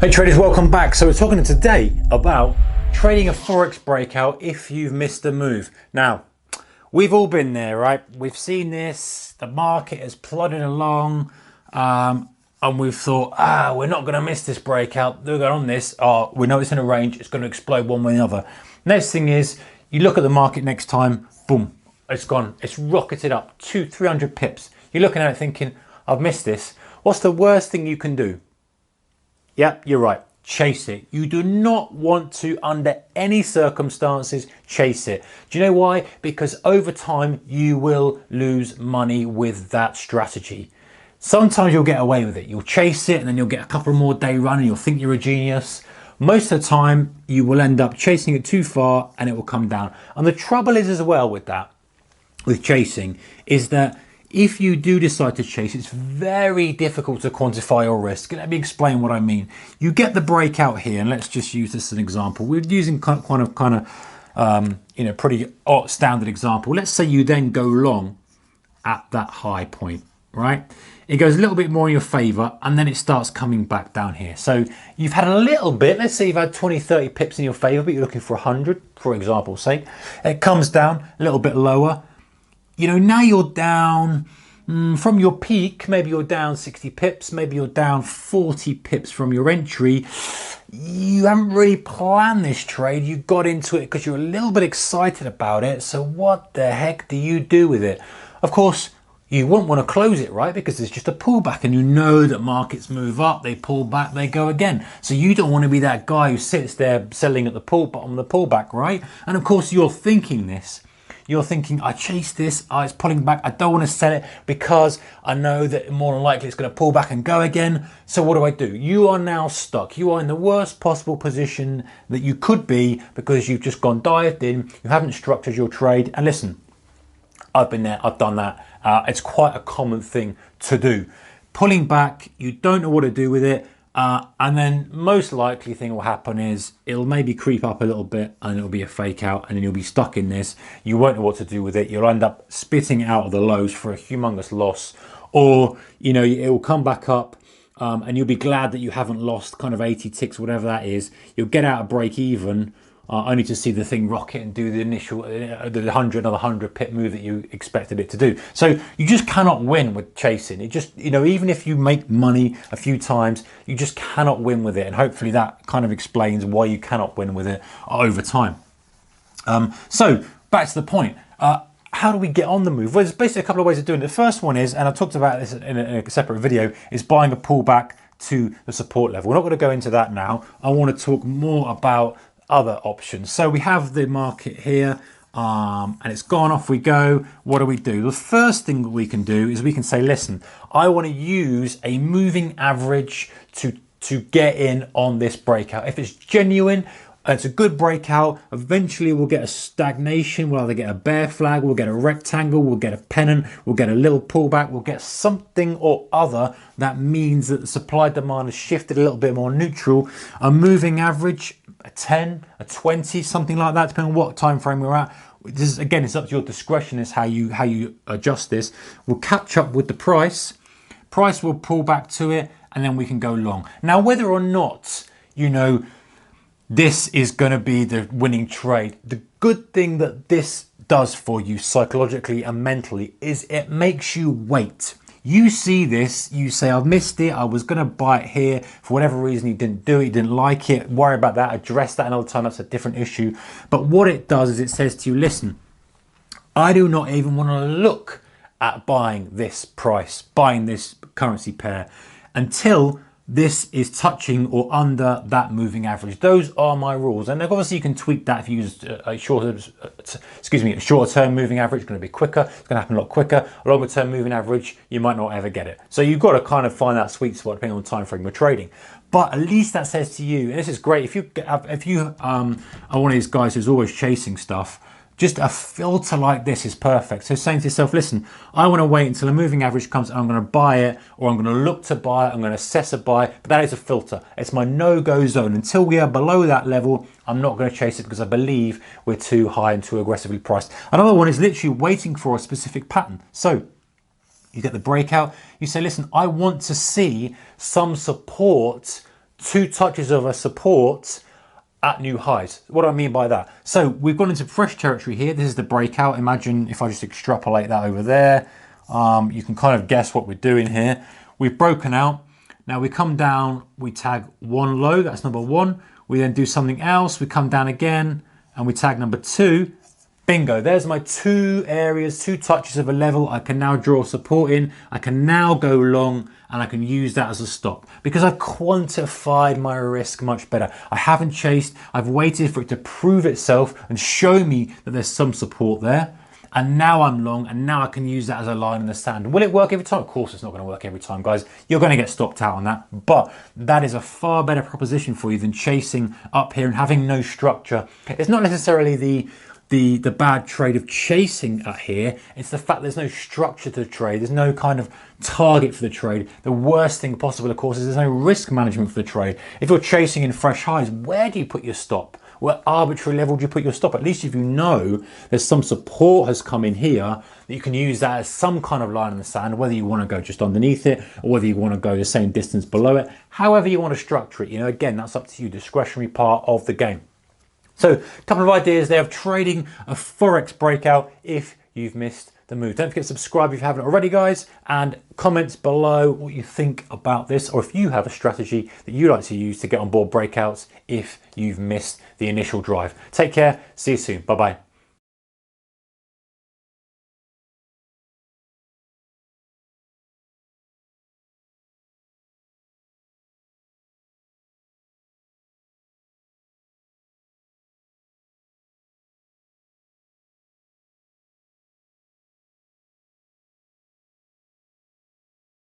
Hey traders, welcome back. So we're talking today about trading a Forex breakout if you've missed a move. Now, we've all been there, right? We've seen this, the market has plodded along, and we've thought, we're not gonna miss this breakout. They're going on this, we know it's in a range, it's gonna explode one way or another. Next thing is, you look at the market next time, boom, it's gone. It's rocketed up 200-300 pips. You're looking at it thinking, I've missed this. What's the worst thing you can do? Yeah, you're right. Chase it. You do not want to, under any circumstances, chase it. Do you know why? Because over time, you will lose money with that strategy. Sometimes you'll get away with it. You'll chase it and then you'll get a couple more day run and you'll think you're a genius. Most of the time, you will end up chasing it too far and it will come down. And the trouble is as well with that, with chasing, is that if you do decide to chase, it's very difficult to quantify your risk. Let me explain what I mean. You get the breakout here, and let's just use this as an example. We're using kind of pretty standard example. Let's say you then go long at that high point, right? It goes a little bit more in your favor, and then it starts coming back down here. So you've had a little bit, let's say you've had 20, 30 pips in your favor, but you're looking for 100, for example's sake. It comes down a little bit lower. You know, now you're down from your peak, maybe you're down 60 pips, maybe you're down 40 pips from your entry. You haven't really planned this trade. You got into it because you're a little bit excited about it. So what the heck do you do with it? Of course, you won't want to close it, right? Because it's just a pullback and you know that markets move up, they pull back, they go again. So you don't want to be that guy who sits there selling at the bottom of the pullback, right? And of course, you're thinking this. You're thinking, I chased this, it's pulling back, I don't want to sell it because I know that more than likely it's going to pull back and go again. So what do? You are now stuck. You are in the worst possible position that you could be because you've just gone dived in, you haven't structured your trade. And listen, I've been there, I've done that. It's quite a common thing to do. Pulling back, you don't know what to do with it. And then most likely thing will happen is it'll maybe creep up a little bit and it'll be a fake out and then you'll be stuck in this. You won't know what to do with it. You'll end up spitting out of the lows for a humongous loss, or, you know, it will come back up and you'll be glad that you haven't lost kind of 80 ticks, whatever that is. You'll get out of break even only to see the thing rocket and do the initial, another 100 pip move that you expected it to do. So you just cannot win with chasing. It just, you know, even if you make money a few times, you just cannot win with it. And hopefully that kind of explains why you cannot win with it over time. So back to the point. How do we get on the move? Well, there's basically a couple of ways of doing it. The first one is, and I talked about this in a separate video, is buying a pullback to the support level. We're not going to go into that now. I want to talk more about other options. So we have the market here and it's gone, off we go. What do? The first thing that we can do is we can say, listen, I want to use a moving average to get in on this breakout. If it's genuine, it's a good breakout, eventually we'll get a stagnation, we'll either get a bear flag, we'll get a rectangle, we'll get a pennant, we'll get a little pullback, we'll get something or other that means that the supply demand has shifted a little bit more neutral. A moving average, a 10, a 20, something like that, depending on what time frame we're at. This is, again, it's up to your discretion as how you adjust this. We'll catch up with the price. Price will pull back to it, and then we can go long. Now, whether or not, you know, this is going to be the winning trade, the good thing that this does for you psychologically and mentally is it makes you wait. You see this, you say, I've missed it, I was going to buy it here. For whatever reason, you didn't do it, you didn't like it. Worry about that, address that another time, that's a different issue. But what it does is it says to you, listen, I do not even want to look at buying this price, buying this currency pair until this is touching or under that moving average. Those are my rules. And obviously you can tweak that if you use a shorter term moving average. It's going to be quicker. It's going to happen a lot quicker. A longer term moving average, you might not ever get it. So you've got to kind of find that sweet spot depending on the time frame you're trading. But at least that says to you, and this is great, if you are one of these guys who's always chasing stuff, just a filter like this is perfect. So saying to yourself, listen, I want to wait until a moving average comes and I'm going to buy it, or I'm going to look to buy it, I'm going to assess a buy, but that is a filter. It's my no-go zone. Until we are below that level, I'm not going to chase it because I believe we're too high and too aggressively priced. Another one is literally waiting for a specific pattern. So you get the breakout, you say, listen, I want to see some support 2 touches of a support at new highs. What do I mean by that? So we've gone into fresh territory here. This is the breakout. Imagine if I just extrapolate that over there. You can kind of guess what we're doing here. We've broken out. Now we come down, we tag one low, that's number 1. We then do something else, we come down again, and we tag number 2. Bingo, there's my 2 areas, 2 touches of a level I can now draw support in. I can now go long and I can use that as a stop because I've quantified my risk much better. I haven't chased, I've waited for it to prove itself and show me that there's some support there. And now I'm long and now I can use that as a line in the sand. Will it work every time? Of course it's not going to work every time, guys. You're going to get stopped out on that. But that is a far better proposition for you than chasing up here and having no structure. It's not necessarily the bad trade of chasing at here. It's the fact there's no structure to the trade. There's no kind of target for the trade. The worst thing possible, of course, is there's no risk management for the trade. If you're chasing in fresh highs, where do you put your stop? What arbitrary level do you put your stop? At least if you know there's some support has come in here, that you can use that as some kind of line in the sand, whether you want to go just underneath it or whether you want to go the same distance below it. However you want to structure it, again, that's up to you, discretionary part of the game. So a couple of ideas there of trading a Forex breakout if you've missed the move. Don't forget to subscribe if you haven't already, guys, and comments below what you think about this, or if you have a strategy that you like to use to get on board breakouts if you've missed the initial drive. Take care. See you soon. Bye-bye.